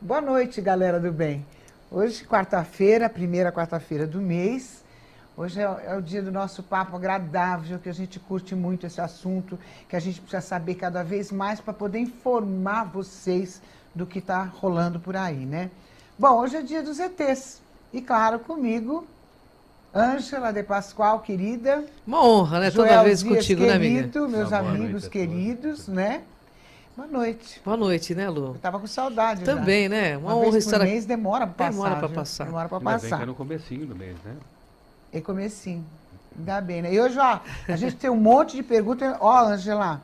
Boa noite, galera do bem. Hoje, quarta-feira, primeira quarta-feira do mês. Hoje é o dia do nosso papo agradável, que a gente curte muito esse assunto, que a gente precisa saber cada vez mais para poder informar vocês do que está rolando por aí, né? Bom, hoje é dia dos ETs. E claro, comigo, Ângela de Pascoal, querida. Uma honra, né? Toda Joel vez Dias, contigo, querido, né, amiga? meus amigos noite queridos, né? Boa noite. Boa noite, né, Lu? Eu tava com saudade Também, já. né? Uma honra vez por estar aqui. mês demora pra passar. Demora pra viu? passar. Demora pra Ainda bem que passar. é no comecinho do mês, né? E comecinho. Ainda bem, né? E hoje, ó, a gente tem um monte de perguntas. Ó, Angela,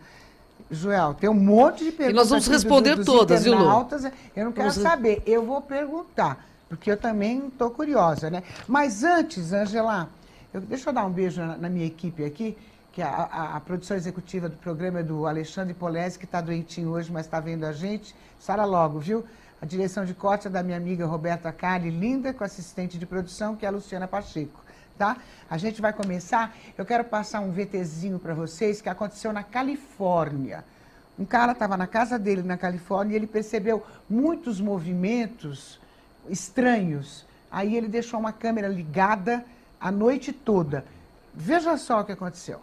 Joel, tem um monte de perguntas. E nós vamos aqui responder dos todas, viu, Lu? internautas. Eu não quero Vamos saber, eu vou perguntar, porque eu também estou curiosa, né? Mas antes, Angela, deixa eu dar um beijo na minha equipe aqui, que a produção executiva do programa é do Alexandre Polese, que está doentinho hoje, mas está vendo a gente. Sara logo, viu? A direção de corte é da minha amiga Roberta Cali, linda, com assistente de produção, que é a Luciana Pacheco, tá? A gente vai começar. Eu quero passar um VTzinho para vocês que aconteceu na Califórnia. Um cara estava na casa dele na Califórnia e ele percebeu muitos movimentos estranhos. Aí ele deixou uma câmera ligada a noite toda. Veja só o que aconteceu.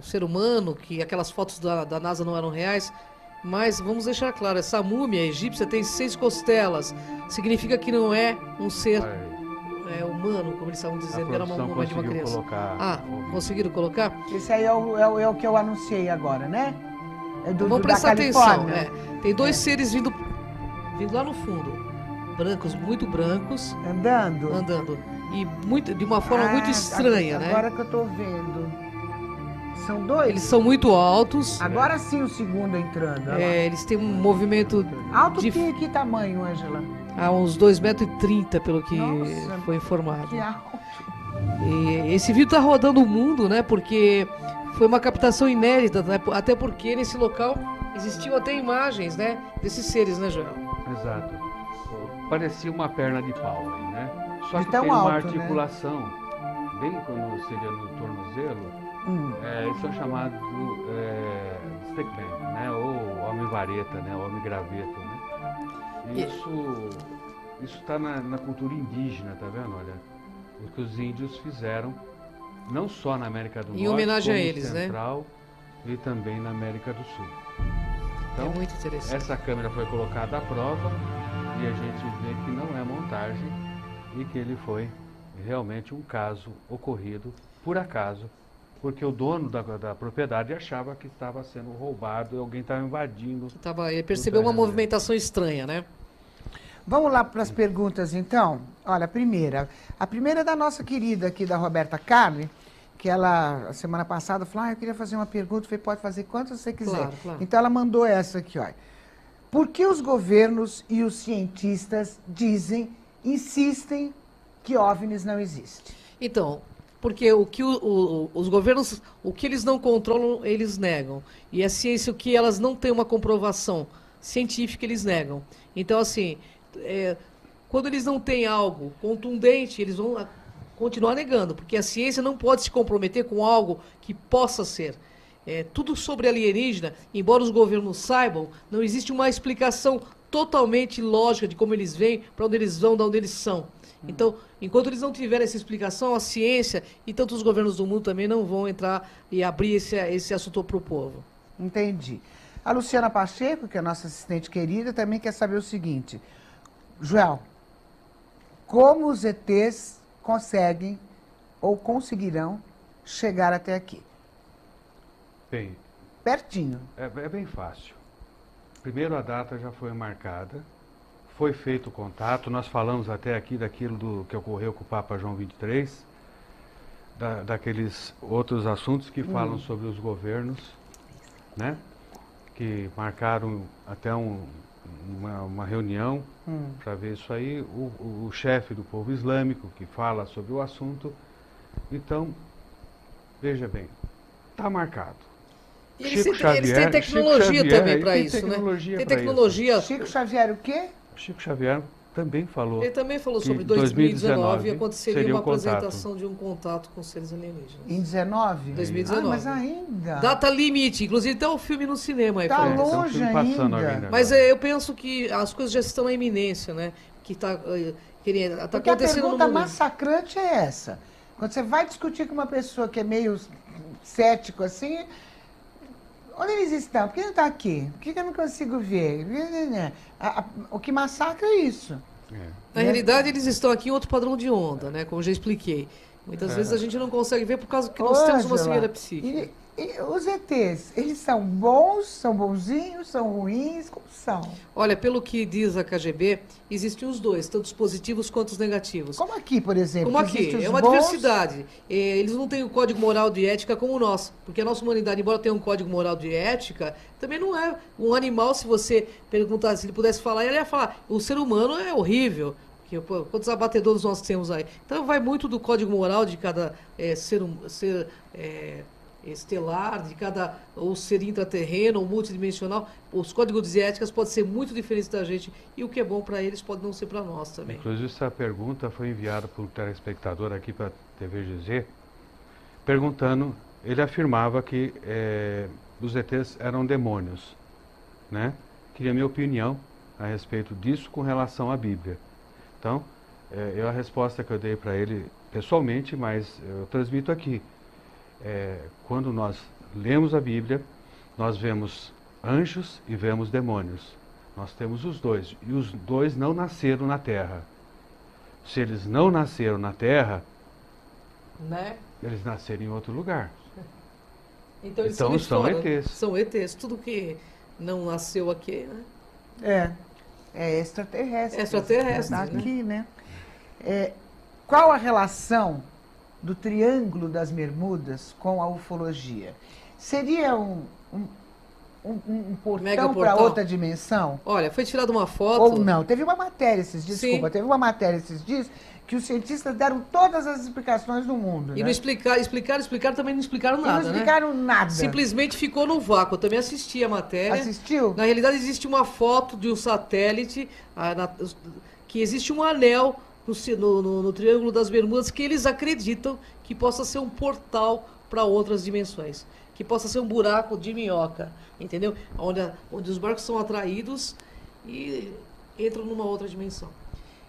Ser humano, que aquelas fotos da NASA não eram reais, mas vamos deixar claro, essa múmia egípcia tem 6 costelas, significa que não é um ser humano, como eles estavam dizendo, que era uma múmia de uma criança. Conseguiram colocar? Esse aí é o que eu anunciei agora, né? É Vamos prestar atenção. Tem 2 seres vindo lá no fundo, brancos, muito brancos. Andando. E de uma forma muito estranha, né? Agora que eu estou vendo. São 2? Eles são muito altos. Agora sim o segundo entrando. Eles têm um movimento... Alto que tamanho, Ângela? Há uns 2,30 m, pelo que foi informado. Que alto. E esse vídeo está rodando o mundo, né? Porque foi uma captação inédita, né? Até porque nesse local existiam até imagens, né? Desses seres, né, Joel? Exato. Parecia uma perna de pau, né? Só que tão tem uma alto, articulação, bem quando seria no tornozelo, eles são chamados stickman, né? Ou homem-vareta, né? Homem-graveto, né? Isso está na cultura indígena, tá vendo? Olha, o que os índios fizeram, não só na América do Norte, em homenagem como a eles, Central, né? E também na América do Sul. Então, é muito interessante. Essa câmera foi colocada à prova e a gente vê que não é montagem e que ele foi realmente um caso ocorrido por acaso, porque o dono da propriedade achava que estava sendo roubado e alguém estava invadindo. Ele percebeu uma movimentação estranha, né? Vamos lá para as perguntas, então. Olha, a primeira é da nossa querida aqui, da Roberta Carli, que ela, a semana passada, falou, eu queria fazer uma pergunta. Eu falei, pode fazer quantas você quiser. Claro. Então, ela mandou essa aqui, olha. Por que os governos e os cientistas insistem que OVNIs não existem? Então, porque os governos, o que eles não controlam, eles negam. E a ciência, o que elas não têm uma comprovação científica, eles negam. Então, assim, quando eles não têm algo contundente, eles vão continuar negando, porque a ciência não pode se comprometer com algo que possa ser. Tudo sobre alienígena, embora os governos saibam, não existe uma explicação totalmente lógica de como eles vêm, para onde eles vão, de onde eles são. Então, enquanto eles não tiverem essa explicação, a ciência e tanto os governos do mundo também não vão entrar e abrir esse assunto para o povo. Entendi. A Luciana Pacheco, que é a nossa assistente querida, também quer saber o seguinte. Joel, como os ETs conseguem ou conseguirão chegar até aqui? Bem, Pertinho. é bem fácil. Primeiro, a data já foi marcada, foi feito o contato, nós falamos até aqui daquilo que ocorreu com o Papa João XXIII, daqueles outros assuntos que falam sobre os governos, né? que marcaram até uma reunião para ver isso aí, o chefe do povo islâmico que fala sobre o assunto. Então, veja bem, está marcado. E eles têm tecnologia também para isso, né? Tem tecnologia. Chico Xavier o quê? Chico Xavier também falou. Ele também falou sobre 2019 aconteceria uma apresentação de um contato com seres alienígenas. Em 19? 2019. Ah, mas ainda. Data limite, inclusive tem um filme no cinema. Tá longe ainda. Mas eu penso que as coisas já estão na iminência, né? Que está acontecendo Porque a pergunta no mundo. massacrante é essa. Quando você vai discutir com uma pessoa que é meio cético assim, onde eles estão? Por que não está aqui? Por que eu não consigo ver? O que massacra é isso. Na realidade, eles estão aqui em outro padrão de onda, né? Como eu já expliquei. Muitas vezes a gente não consegue ver por causa que nós temos uma cegueira psíquica. E os ETs, eles são bons, são bonzinhos, são ruins? Como são? Olha, pelo que diz a KGB, existem os dois, tanto os positivos quanto os negativos. Como aqui, por exemplo? Como aqui, é uma diversidade. Eles não têm o código moral de ética como nós, porque a nossa humanidade, embora tenha um código moral de ética, também não é um animal. Se você perguntar, se ele pudesse falar, ele ia falar, o ser humano é horrível. Quantos abatedores nós temos aí? Então vai muito do código moral de cada ser estelar, de cada ou ser intraterreno ou multidimensional. Os códigos de éticas podem ser muito diferentes da gente, e o que é bom para eles pode não ser para nós também. Inclusive, essa pergunta foi enviada por um telespectador aqui para a TV GZ, perguntando, ele afirmava que os ETs eram demônios, né? Queria minha opinião a respeito disso com relação à Bíblia. Então, a resposta que eu dei para ele pessoalmente, mas eu transmito aqui. Quando nós lemos a Bíblia, nós vemos anjos e vemos demônios. Nós temos os dois, e os dois não nasceram na Terra. Se eles não nasceram na Terra, né? Eles nasceram em outro lugar. Então eles são ETs. São ETs, tudo que não nasceu aqui, né? É extraterrestre. Extraterrestre, aqui, né? Qual a relação do Triângulo das Bermudas com a ufologia? Seria um portão para outra dimensão? Olha, foi tirada uma foto... Ou não? Teve uma matéria esses dias, teve uma matéria esses dias que os cientistas deram todas as explicações do mundo. E né? não explicaram, também não explicaram nada, não explicaram nada. Simplesmente ficou no vácuo. Eu também assisti a matéria. Assistiu? Na realidade, existe uma foto de um satélite, que existe um anel no Triângulo das Bermudas que eles acreditam que possa ser um portal para outras dimensões, que possa ser um buraco de minhoca, entendeu? Onde os barcos são atraídos e entram numa outra dimensão.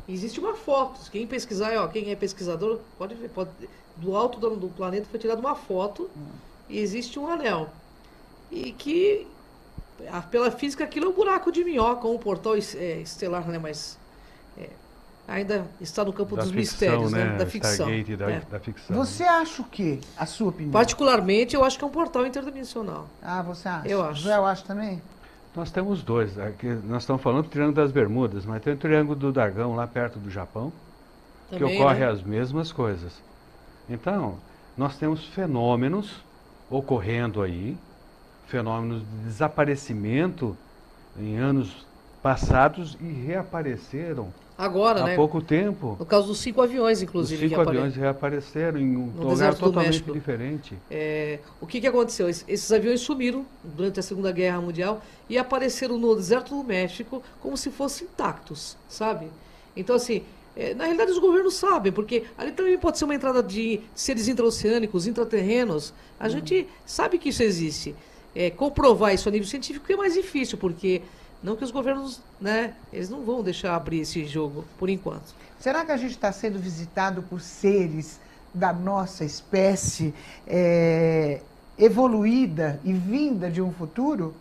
Existe uma foto, quem pesquisar, quem é pesquisador, pode ver, do alto do planeta foi tirada uma foto e existe um anel. E que, pela física, aquilo é um buraco de minhoca, um portal estelar, né? Mas ainda está no campo dos mistérios, né? Da ficção. Da ficção. Você acha o quê? A sua opinião? Particularmente, eu acho que é um portal interdimensional. Ah, você acha? Eu acho. Eu acho também? Nós temos dois. Aqui nós estamos falando do Triângulo das Bermudas, mas tem o Triângulo do Dragão lá perto do Japão, também, que ocorre as mesmas coisas. Então, nós temos fenômenos ocorrendo aí, fenômenos de desaparecimento em anos passados e reapareceram agora, há pouco tempo. No caso dos 5 aviões, inclusive. Os 5 aviões reapareceram em um lugar totalmente diferente. O que aconteceu? Esses aviões sumiram durante a Segunda Guerra Mundial e apareceram no deserto do México como se fossem intactos, sabe? Então, assim, na realidade os governos sabem, porque ali também pode ser uma entrada de seres intraoceânicos, intraterrenos. A gente sabe que isso existe. Comprovar isso a nível científico é mais difícil, porque... Não que os governos, né, eles não vão deixar abrir esse jogo, por enquanto. Será que a gente está sendo visitado por seres da nossa espécie evoluída e vinda de um futuro?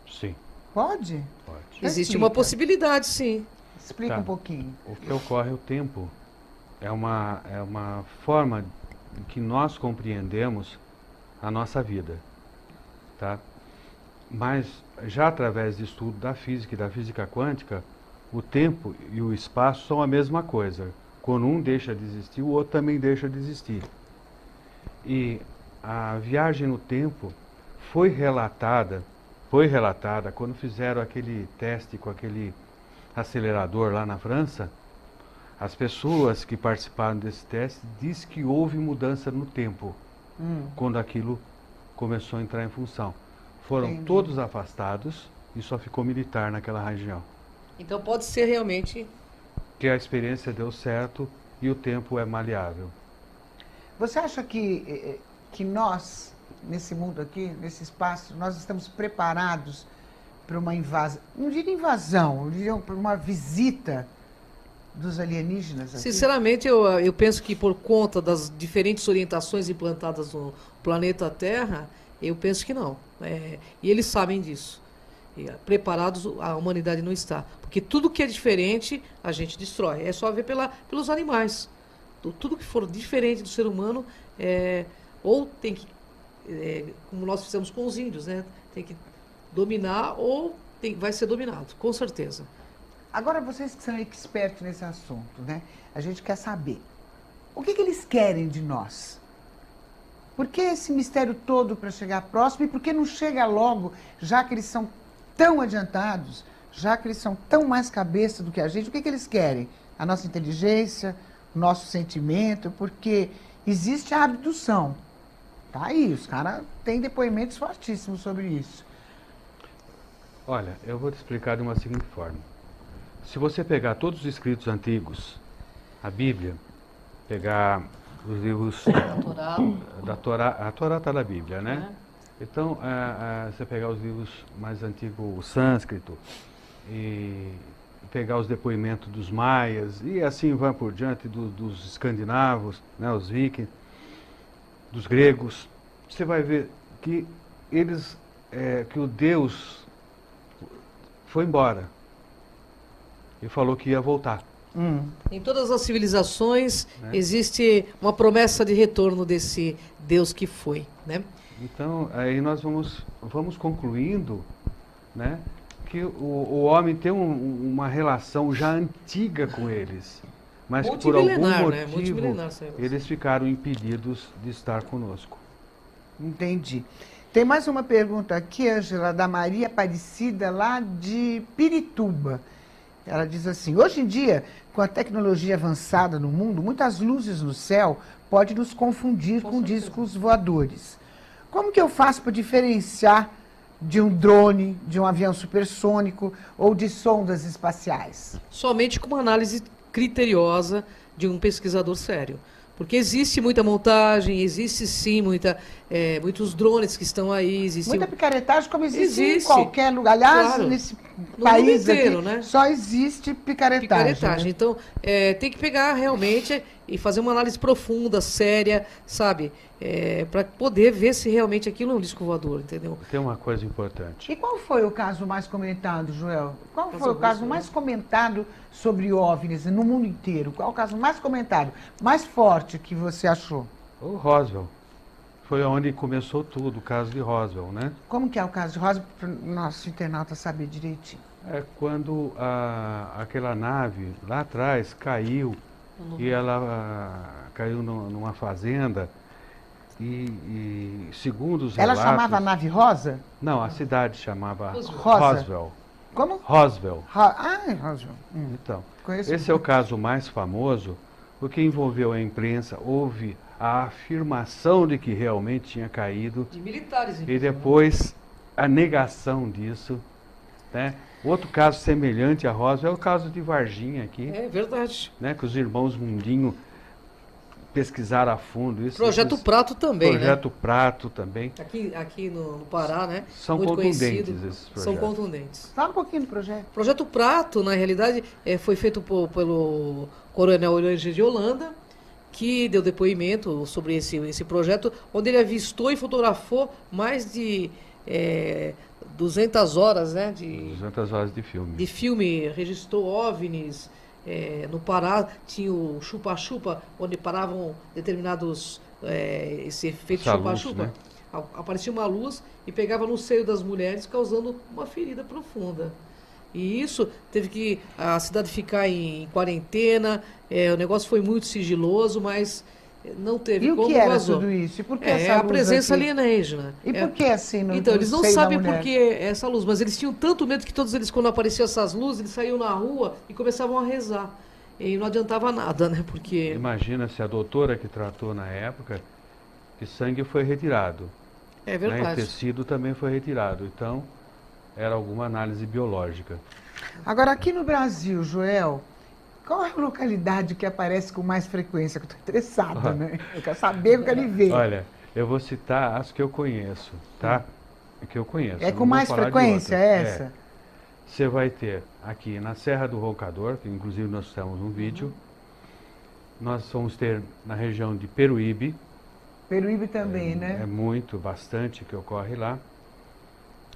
Sim. Pode? Pode. Existe uma possibilidade, sim. Explica um pouquinho. O que ocorre, o tempo, é uma forma em que nós compreendemos a nossa vida, tá? Mas, já através de estudo da física e da física quântica, o tempo e o espaço são a mesma coisa. Quando um deixa de existir, o outro também deixa de existir. E a viagem no tempo foi relatada foi relatada quando fizeram aquele teste com aquele acelerador lá na França. As pessoas que participaram desse teste dizem que houve mudança no tempo quando aquilo começou a entrar em função. Foram todos afastados e só ficou militar naquela região. Então pode ser realmente... Que a experiência deu certo e o tempo é maleável. Você acha que nós, nesse mundo aqui, nesse espaço, nós estamos preparados para uma invasão, não diria invasão, eu diria para uma visita dos alienígenas aqui? Sinceramente, eu penso que por conta das diferentes orientações implantadas no planeta Terra, eu penso que não. E eles sabem disso. E, preparados, a humanidade não está. Porque tudo que é diferente, a gente destrói. É só ver pelos animais. Tudo que for diferente do ser humano, ou tem que, como nós fizemos com os índios, né? Tem que dominar ou vai ser dominado, com certeza. Agora, vocês que são expertos nesse assunto, né? A gente quer saber, o que eles querem de nós? Por que esse mistério todo para chegar próximo e por que não chega logo, já que eles são tão adiantados, já que eles são tão mais cabeça do que a gente, o que eles querem? A nossa inteligência, o nosso sentimento, porque existe a abdução. Tá aí, os caras têm depoimentos fortíssimos sobre isso. Olha, eu vou te explicar de uma seguinte forma. Se você pegar todos os escritos antigos, a Bíblia, pegar os livros da Torá, a Torá está na Bíblia, né? Então, você pegar os livros mais antigos, o sânscrito, e pegar os depoimentos dos maias, e assim vai por diante, dos escandinavos, né, os vikings, dos gregos, você vai ver que eles, que o Deus foi embora e falou que ia voltar. Em todas as civilizações existe uma promessa de retorno desse Deus que foi, né? Então, aí nós vamos concluindo, né, que o homem tem uma relação já antiga com eles, mas que por algum motivo eles ficaram impedidos de estar conosco. Entendi. Tem mais uma pergunta aqui, Ângela, da Maria Aparecida, lá de Pirituba. Ela diz assim, hoje em dia, com a tecnologia avançada no mundo, muitas luzes no céu podem nos confundir com discos voadores. Como que eu faço para diferenciar de um drone, de um avião supersônico ou de sondas espaciais? Somente com uma análise criteriosa de um pesquisador sério. Porque existe muita montagem, existe sim muitos drones que estão aí. Muita picaretagem, como existe em qualquer lugar. Aliás, claro, nesse país inteiro, aqui, né? Só existe picaretagem. Né? Então, tem que pegar realmente e fazer uma análise profunda, séria, sabe? Para poder ver se realmente aquilo é um disco voador, entendeu? Tem uma coisa importante. E qual foi o caso mais comentado, Joel? Qual foi o caso mais comentado sobre OVNIs no mundo inteiro? Qual o caso mais comentado, mais forte que você achou? O Roswell. Foi onde começou tudo, o caso de Roswell, né? Como que é o caso de Roswell, para o nosso internauta saber direitinho? É quando aquela nave lá atrás caiu, e ela caiu numa fazenda, e segundo os relatos... Ela chamava a nave Rosa? Não, a cidade chamava Rosa. Roswell. Como? Roswell. Roswell. Então, esse é o caso mais famoso, porque envolveu a imprensa, houve a afirmação de que realmente tinha caído. De militares, e depois a negação disso, né? Outro caso semelhante a Roswell é o caso de Varginha aqui. É verdade. Né? Que os irmãos Mundinho pesquisaram a fundo isso. Projeto Prato também, Projeto Prato também. Aqui no Pará, né? São muito contundentes conhecido. esses projetos. São contundentes. Fala um pouquinho do projeto. O Projeto Prato, na realidade, foi feito pelo Coronel Euler de Holanda, que deu depoimento sobre esse projeto, onde ele avistou e fotografou mais de 200 horas, né? 200 horas de filme. De filme, registrou OVNIs. No Pará tinha o chupa-chupa, onde paravam determinados, esse efeito chupa-chupa. Né? Aparecia uma luz e pegava no seio das mulheres, causando uma ferida profunda. E isso teve que a cidade ficar em quarentena, o negócio foi muito sigiloso, mas não teve E o como, que era vazou. tudo isso? E por que É essa a luz presença aqui? alienígena. E por que assim Então, eles não seio da sabem mulher? por que essa luz, mas eles tinham tanto medo que todos eles, quando apareciam essas luzes, eles saíam na rua e começavam a rezar. E não adiantava nada, né? Porque... Imagina se a doutora que tratou na época, que sangue foi retirado, É né? E verdade. tecido também foi retirado. Então, era alguma análise biológica. Agora, aqui no Brasil, Joel, qual é a localidade que aparece com mais frequência? Que eu estou interessada, né? Eu quero saber, eu quero ver. Olha, eu vou citar as que eu conheço, tá? Que eu conheço. É não com vou mais falar de frequência outras. essa? Você vai ter aqui na Serra do Roncador, que inclusive nós temos um vídeo. Nós vamos ter na região de Peruíbe. Peruíbe também, né? É muito, bastante que ocorre lá.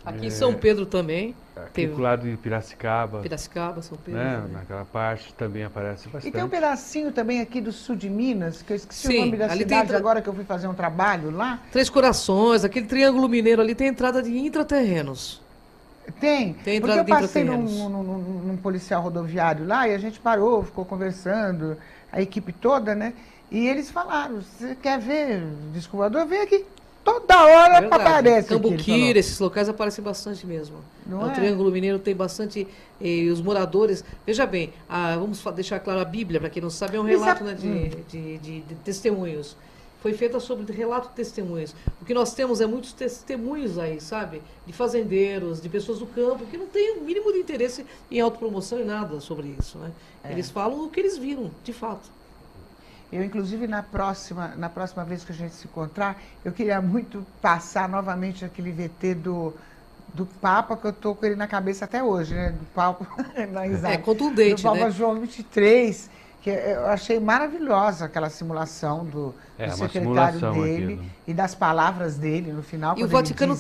Aqui em São Pedro também. Aqui Teve pro lado de Piracicaba, Piracicaba, São Pedro. né? Também. Naquela parte também aparece E bastante. tem um pedacinho também aqui do sul de Minas, que eu esqueci Sim, o nome da ali cidade tem- agora que eu fui fazer um trabalho lá. Três Corações, aquele triângulo mineiro ali tem entrada de intraterrenos. Tem, Tem porque entrada eu de passei intraterrenos. num policial rodoviário lá e a gente parou, ficou conversando, a equipe toda, né? E eles falaram, você quer ver disco voador? Vem aqui. Toda hora É verdade. aparece aqui, ele Cambuquira, falou. esses locais aparecem bastante mesmo. Não O é? Triângulo Mineiro tem bastante. Os moradores. Veja bem, deixar claro a Bíblia, para quem não sabe, é um Isso relato, é- né, de testemunhos. Foi feita sobre relato de testemunhos. O que nós temos é muitos testemunhos aí, sabe? De fazendeiros, de pessoas do campo, que não têm o mínimo de interesse em autopromoção e nada sobre isso, né? Eles falam o que eles viram, de fato. Eu, inclusive, na próxima vez que a gente se encontrar, eu queria muito passar novamente aquele VT do Papa, que eu tô com ele na cabeça até hoje, né? Do Papa, não, exato. É contundente, do Papa né? João 23, que eu achei maravilhosa aquela simulação do É, uma secretário simulação dele aquilo. e das palavras dele no final. E o quando ele Vaticano diz,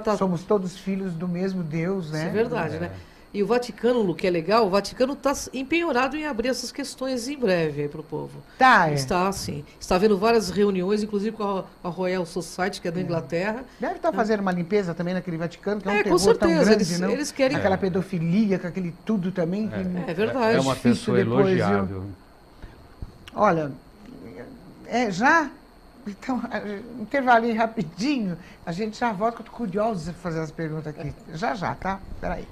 tá somos todos filhos do mesmo Deus, né? Isso é verdade, né? E o Vaticano, Lu, que é legal, o Vaticano está empenhorado em abrir essas questões em breve para o povo. Tá, é. Está, sim. Está havendo várias reuniões, inclusive com a Royal Society, que é da Inglaterra. Deve estar fazendo uma limpeza também naquele Vaticano, que é um Com terror tão certeza. grande, não? Eles querem... Aquela pedofilia, com aquele tudo também. Que É verdade. É uma difícil pessoa depois, viu? elogiável. Olha, já? Então, um intervalinho rapidinho, a gente já volta, que eu tô curiosa de fazer as perguntas aqui. Já, tá? Peraí.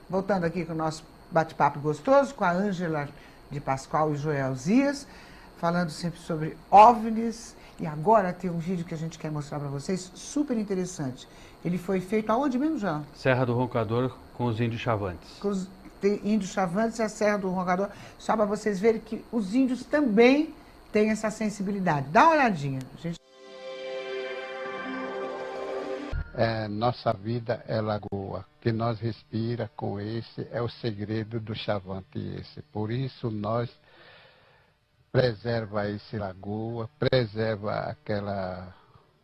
Voltando aqui com o nosso bate-papo gostoso com a Ângela de Pascoal e Joel Zias, falando sempre sobre OVNIs. E agora tem um vídeo que a gente quer mostrar para vocês, super interessante. Ele foi feito aonde mesmo, João? Serra do Roncador com os índios chavantes. Com os índios chavantes e a Serra do Roncador, só para vocês verem que os índios também têm essa sensibilidade. Dá uma olhadinha, gente. Nossa vida é lagoa, que nós respira com esse é o segredo do chavante esse. Por isso nós preserva esse lagoa, preserva aquela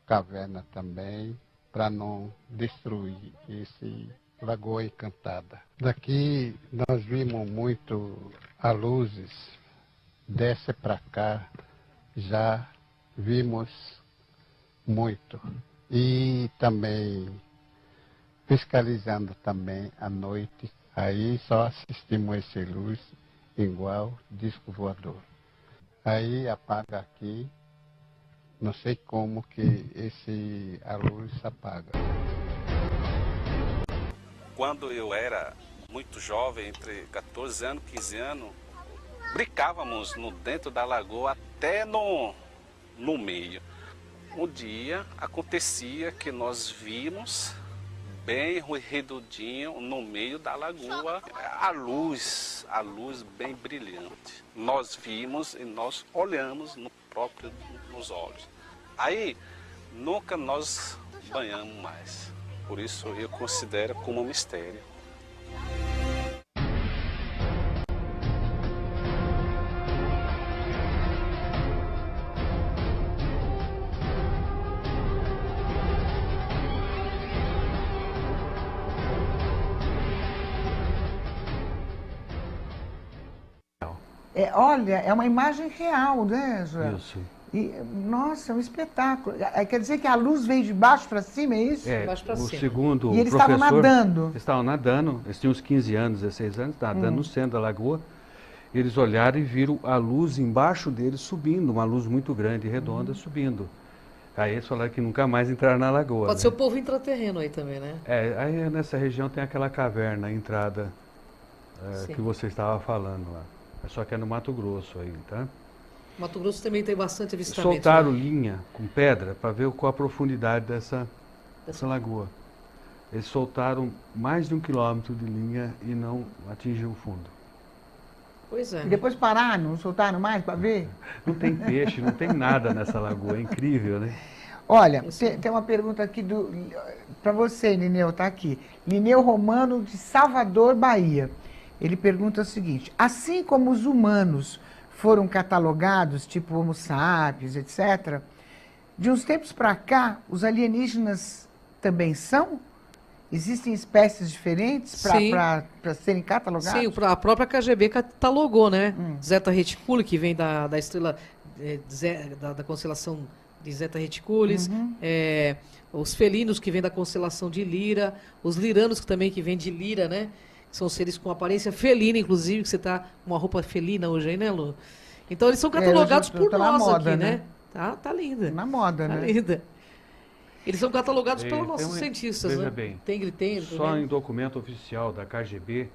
caverna também, para não destruir esse Lagoa Encantada. Daqui nós vimos muito a luzes, desce para cá, já vimos muito. E também fiscalizando também à noite, aí só assistimos esse luz igual disco voador. Aí apaga aqui, não sei como que a luz apaga. Quando eu era muito jovem, entre 14 anos e 15 anos, brincávamos dentro da lagoa até no meio. Um dia acontecia que nós vimos bem redondinho no meio da lagoa a luz bem brilhante. Nós vimos e nós olhamos nos olhos. Aí nunca nós banhamos mais. Por isso eu considero como um mistério. olha, é uma imagem real, né, Joel? Isso. E, nossa, é um espetáculo. Quer dizer que a luz veio de baixo para cima, é isso? Baixo pra o cima. segundo E eles professor... estavam nadando. Eles estavam nadando, eles tinham uns 15 anos, 16 anos, nadando no centro da lagoa. Eles olharam e viram a luz embaixo deles subindo, uma luz muito grande e redonda subindo. Aí eles falaram que nunca mais entraram na lagoa. Pode né? ser o povo intraterreno aí também, né? Aí nessa região tem aquela caverna, a entrada Sim. que você estava falando lá. Só que é no Mato Grosso aí, tá? Mato Grosso também tem bastante avistamento. Soltaram né? linha com pedra para ver qual a profundidade dessa lagoa. Eles soltaram mais de 1 quilômetro de linha e não atingiu o fundo. Pois é. E depois pararam, não soltaram mais para ver? Não tem peixe, não tem nada nessa lagoa, é incrível, né? Olha, tem uma pergunta aqui para você, Lineu, tá aqui. Lineu Romano, de Salvador, Bahia. Ele pergunta o seguinte: assim como os humanos foram catalogados, tipo Homo sapiens, etc., de uns tempos para cá, os alienígenas também são? Existem espécies diferentes para serem catalogadas? Sim, a própria KGB catalogou, né? Zeta Reticuli, que vem da estrela da constelação de Zeta Reticulis, os felinos, que vem da constelação de Lira, os liranos, que também que vem de Lira, né? São seres com aparência felina, inclusive, que você está com uma roupa felina hoje aí, né, Lu? Então eles são catalogados por nós moda, aqui, né? Tá linda. Na moda, Tá né? linda. Eles são catalogados pelos nossos Tem cientistas, veja né? bem, Tem só em documento oficial da KGB,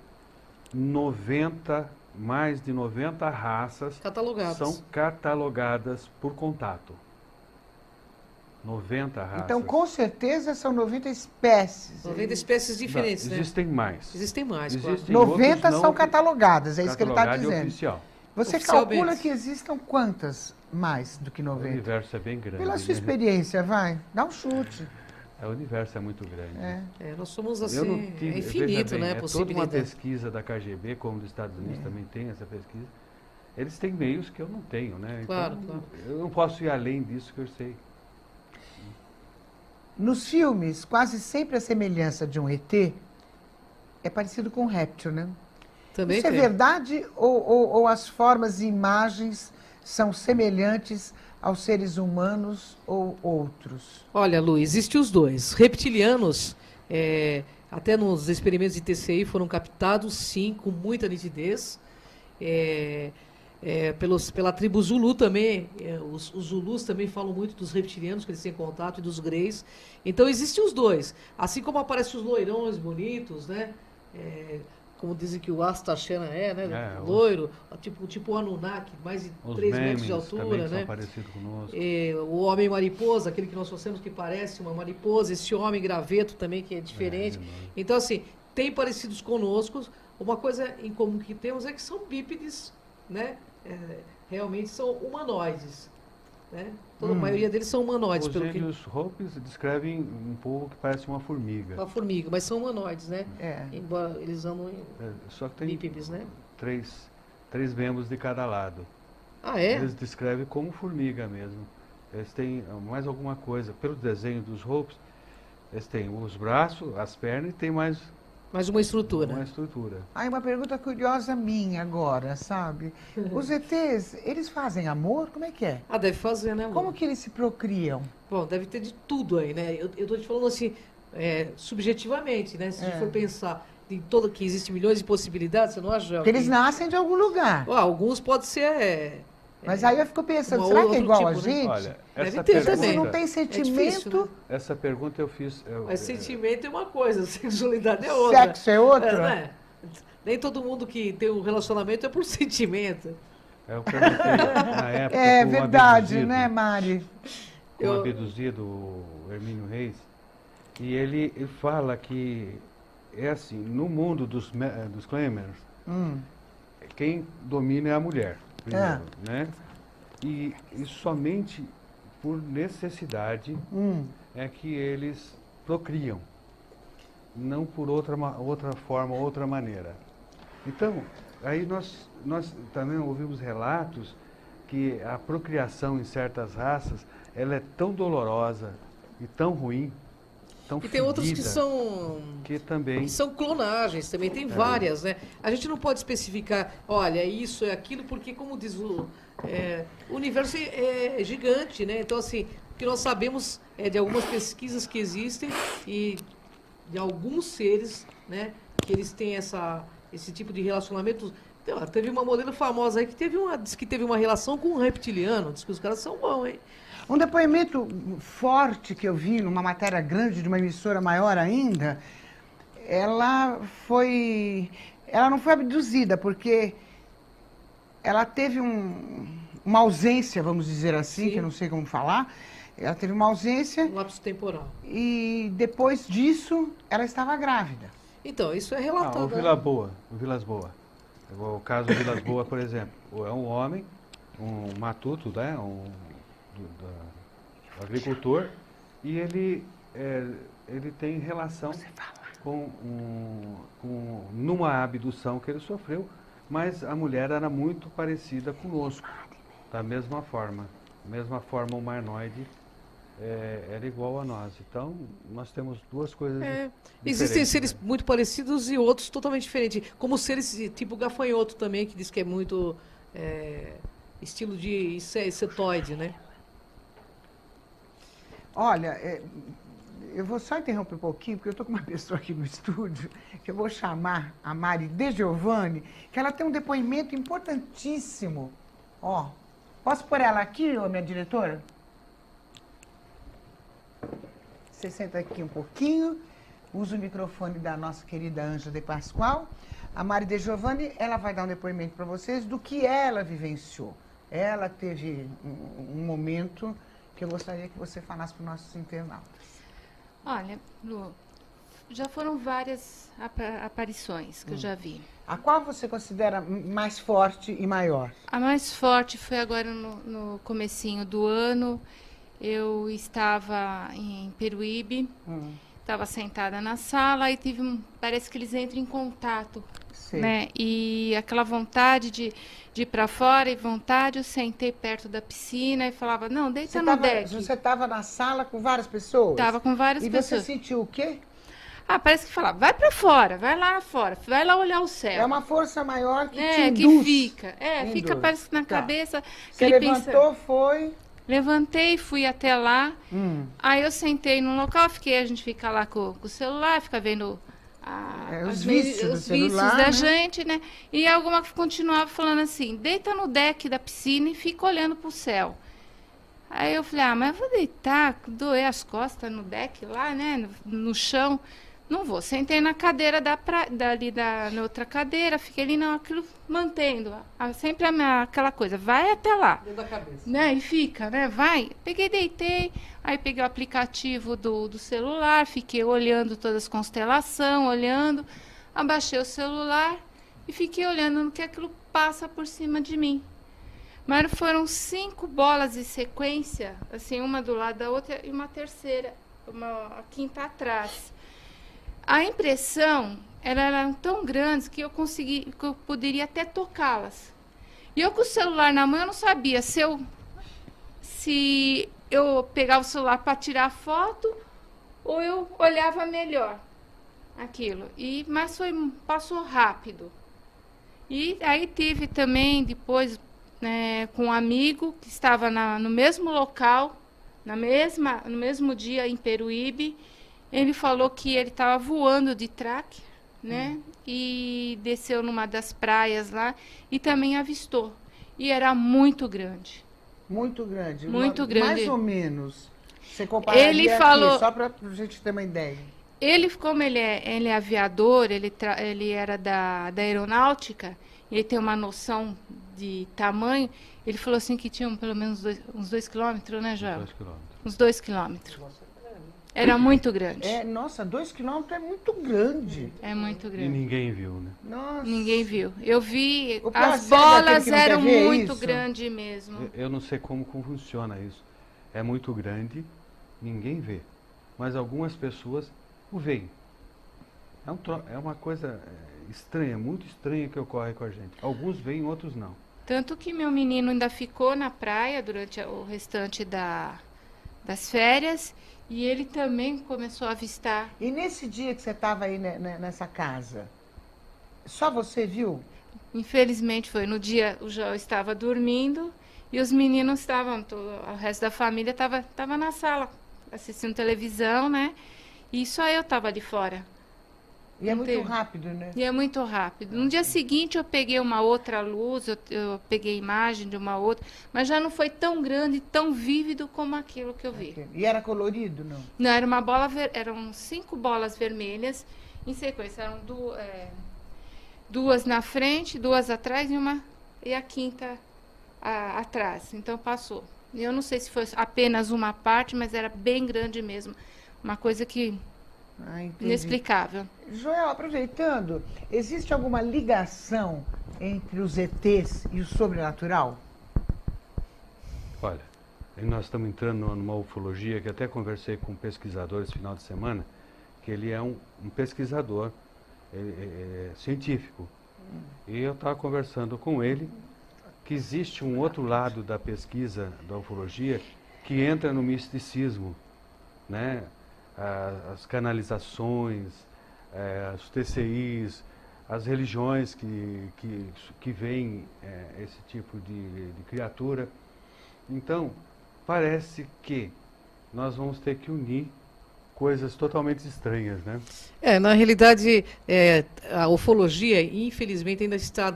mais de 90 raças catalogados. são catalogadas por contato. 90 raças. Então, com certeza, são 90 espécies. 90 espécies diferentes, né? Existem mais. Existem mais, Existem 90 outros são não catalogadas, é isso que ele está catalogado e dizendo. oficial. Você Oficialmente. calcula que existam quantas mais do que O 90? universo é bem grande. Pela sua né? experiência, vai, dá um chute. O universo é muito grande. Nós somos Eu assim, não tive- é veja infinito, bem, né? A toda uma possibilidade. pesquisa da KGB, como dos Estados Unidos também tem essa pesquisa. Eles têm meios que eu não tenho, né? Claro, então, claro. eu não posso ir além disso que eu sei. Nos filmes, quase sempre a semelhança de um ET é parecido com um réptil, né? Também Isso é tem. verdade ou as formas e imagens são semelhantes aos seres humanos ou outros? Olha, Lu, existe os dois. Reptilianos, até nos experimentos de TCI foram captados, sim, com muita nitidez. Pela tribo Zulu também, os Zulus também falam muito dos reptilianos, que eles têm contato, e dos greys. Então, existem os dois. Assim como aparecem os loirões bonitos, né? Como dizem que o Astachena né? Loiro, tipo o Anunnaki, mais de 3 metros de altura, né? São parecidos conosco. O homem mariposa, aquele que nós trouxemos que parece uma mariposa, esse homem graveto também, que é diferente. Então, assim, tem parecidos conosco. Uma coisa em comum que temos é que são bípedes, né? Realmente são humanoides, né? A maioria deles são humanoides. Os índios Hopis descrevem um povo que parece uma formiga. Uma formiga, mas são humanoides, né? É. Embora eles andam em Só que tem bípedes, né? três membros de cada lado. Ah, é? Eles descrevem como formiga mesmo. Eles têm mais alguma coisa. Pelo desenho dos Hopis, eles têm os braços, as pernas e tem mais uma estrutura. uma estrutura. Aí uma pergunta curiosa minha agora, sabe? Os ETs, eles fazem amor? Como é que é? Ah, deve fazer, né, Lu? Como que eles se procriam? Bom, deve ter de tudo aí, né? Eu tô te falando assim, subjetivamente, né? Se a gente for pensar em que existem milhões de possibilidades, você não acha, Joel? Porque eles nascem de algum lugar. Alguns podem ser... Mas aí eu fico pensando, Uma será que é outro igual tipo, a né? gente? Olha, Deve essa ter pergunta, também. Se não tem sentimento, difícil, né? essa pergunta eu fiz. Mas sentimento é uma coisa, sexualidade é outra. sexo é outra? Né? Nem todo mundo que tem um relacionamento é por sentimento. Eu perguntei na época. É com um verdade, abduzido, né, Mari? Com o abduzido, o Hermínio Reis. E ele fala que é assim: no mundo dos Claimers, quem domina é a mulher, primeiro, né? E somente por necessidade é que eles procriam, não por outra forma, outra maneira. Então, aí nós também ouvimos relatos que a procriação em certas raças, ela é tão dolorosa e tão ruim tão E tem outros que fedida, são... que também... São clonagens também, tem várias, né? A gente não pode especificar, olha, isso é aquilo, porque, como diz o universo é gigante, né? Então, assim, o que nós sabemos é de algumas pesquisas que existem e de alguns seres, né? Que eles têm esse tipo de relacionamento. Teve uma modelo famosa aí que diz que teve uma relação com um reptiliano, diz que os caras são bons, hein? Um depoimento forte que eu vi numa matéria grande de uma emissora maior ainda, ela não foi abduzida, porque ela teve uma ausência, vamos dizer assim, Sim. que eu não sei como falar. Ela teve uma ausência Um lapso temporal. e depois disso ela estava grávida. Então, isso é o relatado. Vilas Boas. O caso do Vilas Boas, por exemplo, é um homem, um matuto, né, do agricultor, e ele tem relação numa abdução que ele sofreu, mas a mulher era muito parecida conosco, da mesma forma humanoide. Era igual a nós. Então, nós temos duas coisas Existem diferentes, seres né? muito parecidos e outros totalmente diferentes. Como seres tipo gafanhoto também, que diz que é muito estilo de insetoide, né? Olha, eu vou só interromper um pouquinho, porque eu estou com uma pessoa aqui no estúdio, que eu vou chamar a Mari De Giovanni, que ela tem um depoimento importantíssimo. Ó, posso pôr ela aqui, ô, minha diretora? Você senta aqui um pouquinho, usa o microfone da nossa querida Ângela de Pascoal. A Mari De Giovanni, ela vai dar um depoimento para vocês do que ela vivenciou. Ela teve um momento que eu gostaria que você falasse para os nossos internautas. Olha, Lu, já foram várias aparições que eu já vi. A qual você considera mais forte e maior? A mais forte foi agora no comecinho do ano. Eu estava em Peruíbe, estava sentada na sala e parece que eles entram em contato, né? E aquela vontade de ir para fora e vontade, eu sentei perto da piscina e falava, não, deita no deck. Você estava na sala com várias pessoas? Estava com várias pessoas. E você sentiu o quê? Ah, parece que falava, vai para fora, vai lá fora, vai lá olhar o céu. É uma força maior que te induz. Que fica. Fica, parece que na cabeça. Você levantou, foi... Levantei, fui até lá. Aí eu sentei num local, a gente fica lá com o celular, fica vendo os vícios celular, da gente, né? E alguma continuava falando assim, deita no deck da piscina e fica olhando pro céu. Aí eu falei, mas eu vou deitar, doer as costas no deck lá, né? No chão. Não vou. Sentei na cadeira na outra cadeira, fiquei ali, não, aquilo mantendo. Sempre aquela coisa, vai até lá. Dentro da cabeça. Né? E fica, né? Vai. Peguei, deitei, aí peguei o aplicativo do celular, fiquei olhando todas as constelações, olhando, abaixei o celular e fiquei olhando no que aquilo passa por cima de mim. Mas foram 5 bolas em sequência, assim, uma do lado da outra e uma terceira, a quinta atrás. A impressão, elas eram tão grandes que eu poderia até tocá-las. E eu com o celular na mão, eu não sabia se eu pegava o celular para tirar foto ou eu olhava melhor aquilo. Mas passou rápido. E aí tive também, depois, com um amigo que estava no mesmo local, no mesmo dia em Peruíbe. Ele falou que ele estava voando de tracker, né? E desceu numa das praias lá e também avistou. E era muito grande. Muito grande? Muito grande. Mais ou menos. Você compararia ele falou, aqui, só para a gente ter uma ideia. Ele, como ele é aviador, ele era da aeronáutica, ele tem uma noção de tamanho, ele falou assim que tinha pelo menos uns 2 quilômetros, né, Joel? 2 quilômetros. Uns 2 quilômetros. Era muito grande. Nossa, 2 quilômetros é muito grande. É muito grande. E ninguém viu, né? Nossa. Ninguém viu. Eu vi, O as prazer bolas daquele que não eram quer ver muito isso. grandes mesmo. Eu não sei como funciona isso. É muito grande, ninguém vê. Mas algumas pessoas o veem. É uma coisa estranha, muito estranha que ocorre com a gente. Alguns veem, outros não. Tanto que meu menino ainda ficou na praia durante o restante das férias, e ele também começou a avistar. E nesse dia que você estava aí nessa casa, só você viu? Infelizmente foi no dia, o João estava dormindo e os meninos estavam, o resto da família estava na sala assistindo televisão, né? E só eu estava ali fora. E é muito rápido, né? E é muito rápido. No dia seguinte eu peguei uma outra luz, eu peguei imagem de uma outra, mas já não foi tão grande, tão vívido como aquilo que eu vi. E era colorido, não? Não, era uma bola, eram 5 bolas vermelhas em sequência, eram duas na frente, 2 atrás e a quinta atrás. Então passou. Eu não sei se foi apenas uma parte, mas era bem grande mesmo. Uma coisa que inexplicável. Joel, aproveitando, existe alguma ligação entre os ETs e o sobrenatural? Olha, nós estamos entrando numa ufologia que até conversei com um pesquisador esse final de semana, que ele é um pesquisador científico. E eu estava conversando com ele que existe um outro lado da pesquisa da ufologia que entra no misticismo, né? As canalizações, os TCIs, as religiões que veem esse tipo de criatura. Então, parece que nós vamos ter que unir coisas totalmente estranhas, né? Na realidade, a ufologia, infelizmente, ainda está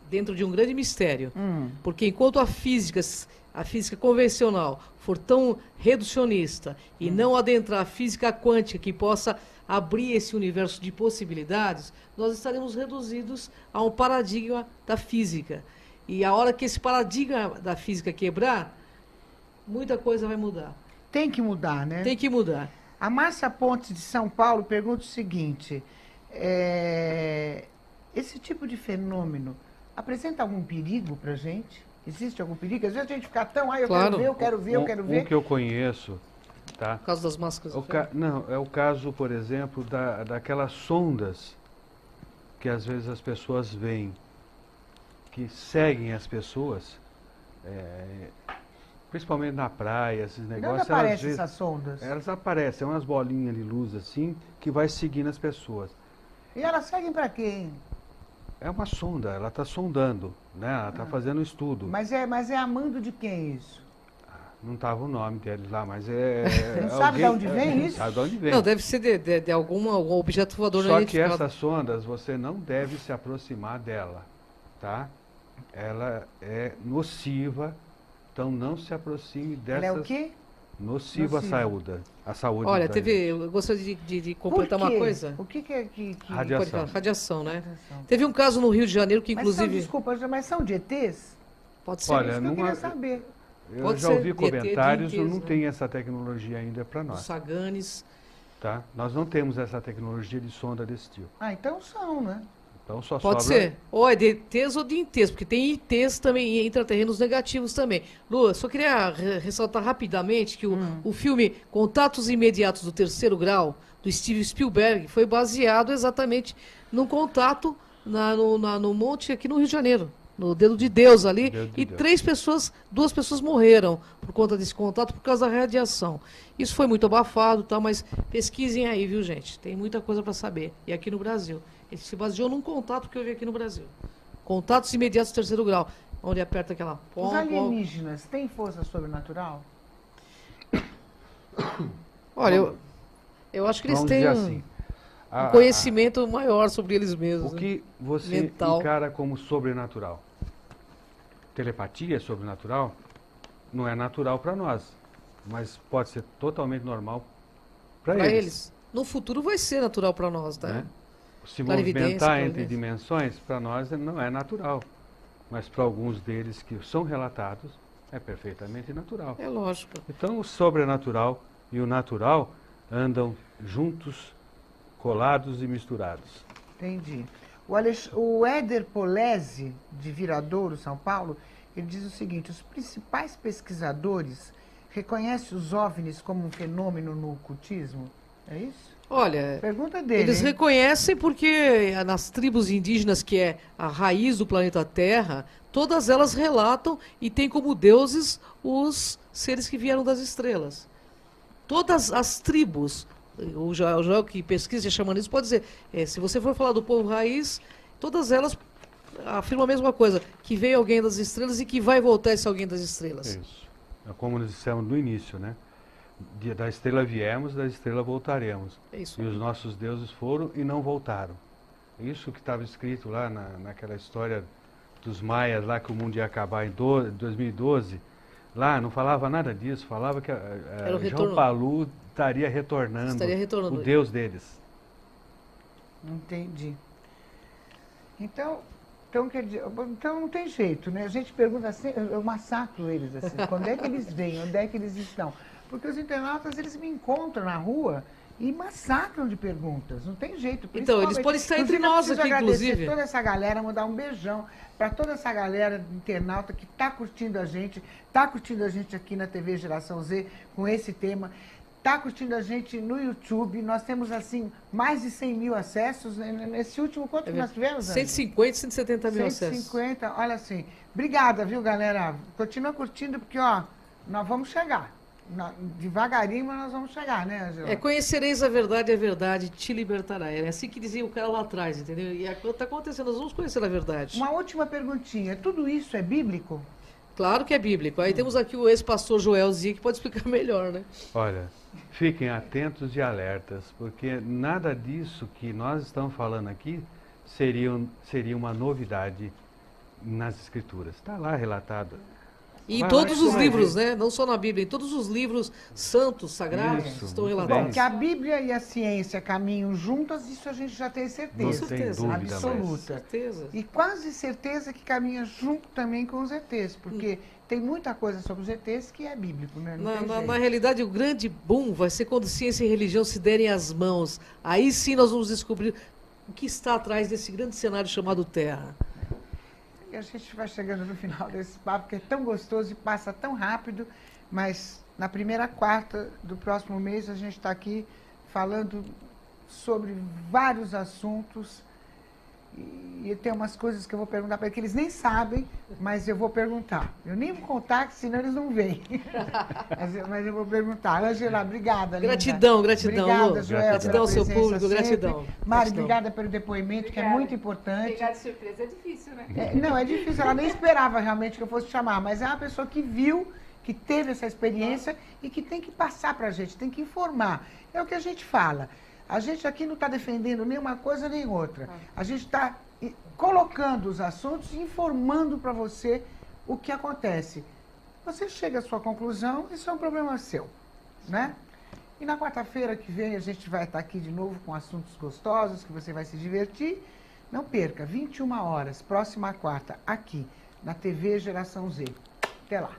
dentro de um grande mistério. Porque enquanto a física convencional for tão reducionista e não adentrar a física quântica que possa abrir esse universo de possibilidades, nós estaremos reduzidos a um paradigma da física. E a hora que esse paradigma da física quebrar, muita coisa vai mudar. Tem que mudar, né? Tem que mudar. A Márcia Pontes, de São Paulo, pergunta o seguinte: esse tipo de fenômeno apresenta algum perigo para a gente? Existe algum perigo? Às vezes a gente fica tão, Claro. eu quero ver. Um que eu conheço, tá? Por causa das máscaras. Não, é o caso, por exemplo, daquelas sondas que às vezes as pessoas veem, que seguem as pessoas, principalmente na praia, esses negócios. De onde aparecem essas sondas? Elas aparecem, é umas bolinhas de luz assim, que vai seguindo as pessoas. E elas seguem para quem? É uma sonda, ela está sondando, né? Ela está fazendo um estudo. Mas é a mando de quem isso? Não estava o nome deles lá, mas Não sabe de onde vem isso? Sabe de onde vem. Não, deve ser de algum objeto voador não Só que identificado. essas sondas, você não deve se aproximar dela, tá? Ela é nociva, então não se aproxime dessas... Ela é o quê? Nociva à saúde. Olha, da eu gostaria de completar uma coisa. O que é que... Radiação. Radiação, né? Teve um caso no Rio de Janeiro que, inclusive... Desculpa, mas são de ETs? Pode ser. Olha, Isso que eu queria saber. Eu Pode já ser ouvi de ET, de comentários, ETs, não né? tem essa tecnologia ainda para Os nós, Saganes. tá? Nós não temos essa tecnologia de sonda desse tipo. Então são, né? Então só Pode sobra... ser. Ou é de ETs ou de ITs, porque tem ITs também, intraterrenos negativos também. Lu, só queria ressaltar rapidamente que o filme Contatos Imediatos do Terceiro Grau, do Steven Spielberg, foi baseado exatamente num contato no monte aqui no Rio de Janeiro, no Dedo de Deus ali, e duas pessoas morreram por conta desse contato por causa da radiação. Isso foi muito abafado, tá? Mas pesquisem aí, viu, gente? Tem muita coisa para saber. E aqui no Brasil. Ele se baseou num contato que eu vi aqui no Brasil. Contatos imediatos do terceiro grau, onde aperta aquela... Os alienígenas têm força sobrenatural? Olha, eu acho que eles Vamos têm dizer assim, um conhecimento maior sobre eles mesmos. O que você mental. encara como sobrenatural? Telepatia sobrenatural não é natural para nós, mas pode ser totalmente normal para eles. No futuro vai ser natural para nós, tá? Né? Se Clarividência, movimentar entre clarividência. dimensões, para nós não é natural. Mas para alguns deles que são relatados, é perfeitamente natural. É lógico. Então o sobrenatural e o natural andam juntos, colados e misturados. Entendi. O Éder Polese, de Viradouro, São Paulo, ele diz o seguinte: os principais pesquisadores reconhecem os OVNIs como um fenômeno no ocultismo? É isso? Olha, Pergunta dele. eles hein? reconhecem porque nas tribos indígenas, que é a raiz do planeta Terra, todas elas relatam e têm como deuses os seres que vieram das estrelas. Todas as tribos, o Joel que pesquisa e xamanismo pode dizer, se você for falar do povo raiz, todas elas afirmam a mesma coisa, que veio alguém das estrelas e que vai voltar esse alguém das estrelas. Isso. É como nós dissemos no início, né? Da estrela viemos, da estrela voltaremos. É isso. E os nossos deuses foram e não voltaram. Isso que estava escrito lá naquela história dos maias, lá que o mundo ia acabar em 2012. Lá não falava nada disso, falava que João Palu estaria retornando, o deus deles. Entendi. Então, quer dizer, então não tem jeito, né? A gente pergunta assim, eu massacro eles assim, quando é que eles vêm, onde é que eles estão? Porque os internautas, eles me encontram na rua e massacram de perguntas, não tem jeito. Então, eles podem estar entre nós aqui, inclusive. Toda essa galera, mandar um beijão para toda essa galera internauta que está curtindo a gente aqui na TV Geração Z com esse tema, está curtindo a gente no YouTube. Nós temos, assim, mais de 100 mil acessos. Nesse último, quanto que nós tivemos? 150, 170 mil acessos. 150, olha assim. Obrigada, viu, galera? Continua curtindo, porque, ó, nós vamos chegar. Devagarinho, mas nós vamos chegar, né, Angela? Conhecereis a verdade te libertará. É assim que dizia o cara lá atrás, entendeu? E está acontecendo, nós vamos conhecer a verdade. Uma última perguntinha. Tudo isso é bíblico? Claro que é bíblico. Aí temos aqui o ex-pastor Joel Zia, que pode explicar melhor, né? Olha, fiquem atentos e alertas, porque nada disso que nós estamos falando aqui seria uma novidade nas Escrituras. Está lá relatado. E em todos os livros, né? Não só na Bíblia, em todos os livros santos, sagrados, estão relatados. Bom, que a Bíblia e a ciência caminham juntas, isso a gente já tem certeza. Não tem dúvida, absoluta. Certeza. E quase certeza que caminha junto também com os ETs, porque tem muita coisa sobre os ETs que é bíblico, né? Na realidade, o grande boom vai ser quando ciência e religião se derem as mãos. Aí sim nós vamos descobrir o que está atrás desse grande cenário chamado Terra. E a gente vai chegando no final desse papo, que é tão gostoso e passa tão rápido, mas na primeira quarta do próximo mês a gente está aqui falando sobre vários assuntos. E tem umas coisas que eu vou perguntar para eles que eles nem sabem, mas eu vou perguntar. Eu nem vou contar, senão eles não vêm. mas eu vou perguntar. Angela, obrigada. Gratidão. Obrigada, Joel. Gratidão ao seu público, gratidão. Mari, obrigada pelo depoimento, que é muito importante. Pegar de surpresa é difícil, né? Não, é difícil. Ela nem esperava realmente que eu fosse chamar, mas é uma pessoa que viu, que teve essa experiência e que tem que passar para a gente, tem que informar. É o que a gente fala. A gente aqui não está defendendo nem uma coisa nem outra. A gente está colocando os assuntos e informando para você o que acontece. Você chega à sua conclusão, isso é um problema seu, né? E na quarta-feira que vem a gente vai estar aqui de novo com assuntos gostosos, que você vai se divertir. Não perca, 21 horas, próxima quarta, aqui, na TV Geração Z. Até lá.